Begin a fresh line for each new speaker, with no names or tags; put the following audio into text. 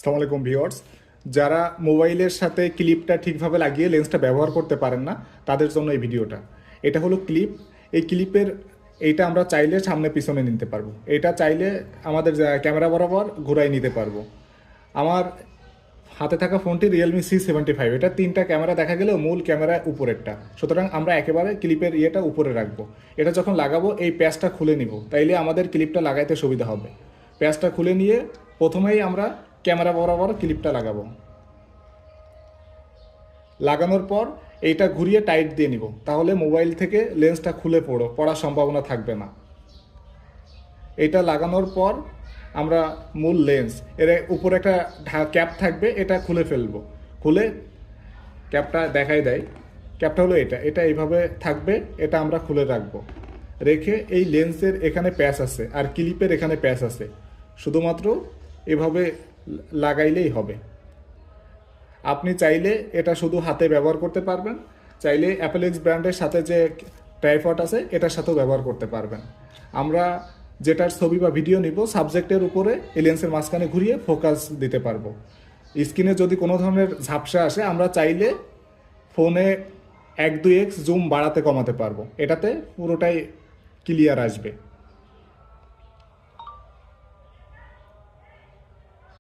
আসসালামু আলাইকুম ভিউয়ার্স। যারা মোবাইলের সাথে ক্লিপটা ঠিকভাবে লাগিয়ে লেন্সটা ব্যবহার করতে পারেন না তাদের জন্য এই ভিডিওটা। এটা হলো ক্লিপ। এই ক্লিপের এইটা আমরা চাইলে সামনে পিছনে নিতে পারবো, এটা চাইলে আমাদের ক্যামেরা বরাবর ঘুরাই নিতে পারবো। আমার হাতে থাকা ফোনটি Realme C75, এটা তিনটা ক্যামেরা দেখা গেলেও মূল ক্যামেরা উপরেরটা, সুতরাং আমরা একেবারে ক্লিপের ইয়েটা উপরে রাখবো। এটা যখন লাগাবো এই প্যাচটা খুলে নিব, তাইলে আমাদের ক্লিপটা লাগাইতে সুবিধা হবে। প্যাচটা খুলে নিয়ে প্রথমেই আমরা ক্যামেরা বরাবর ক্লিপটা লাগাবো। লাগানোর পর এইটা ঘুরিয়ে টাইট দিয়ে নিব, তাহলে মোবাইল থেকে লেন্সটা খুলে পড়ার সম্ভাবনা থাকবে না। এটা লাগানোর পর আমরা মূল লেন্স এর উপরে একটা ক্যাপ থাকবে, এটা খুলে ফেলবো। খুলে ক্যাপটা দেখাই দেয়, ক্যাপটা হলো এটা, এটা এইভাবে থাকবে, এটা আমরা খুলে রাখবো। রেখে এই লেন্সের এখানে প্যাচ আছে আর ক্লিপের এখানে প্যাচ আছে, শুধুমাত্র এভাবে লাগাইলেই হবে। আপনি চাইলে এটা শুধু হাতে ব্যবহার করতে পারবেন, চাইলে অ্যাপেলেক্স ব্র্যান্ডের সাথে যে ট্রাইপড আছে এটার সাথেও ব্যবহার করতে পারবেন। আমরা যেটার ছবি বা ভিডিও নিব সাবজেক্টের উপরে এই লেন্সের মাঝখানে ঘুরিয়ে ফোকাস দিতে পারবো। স্ক্রিনে যদি কোনো ধরনের ঝাপসা আসে আমরা চাইলে ফোনে 1-2x জুম বাড়াতে কমাতে পারবো, এটাতে পুরোটাই ক্লিয়ার আসবে।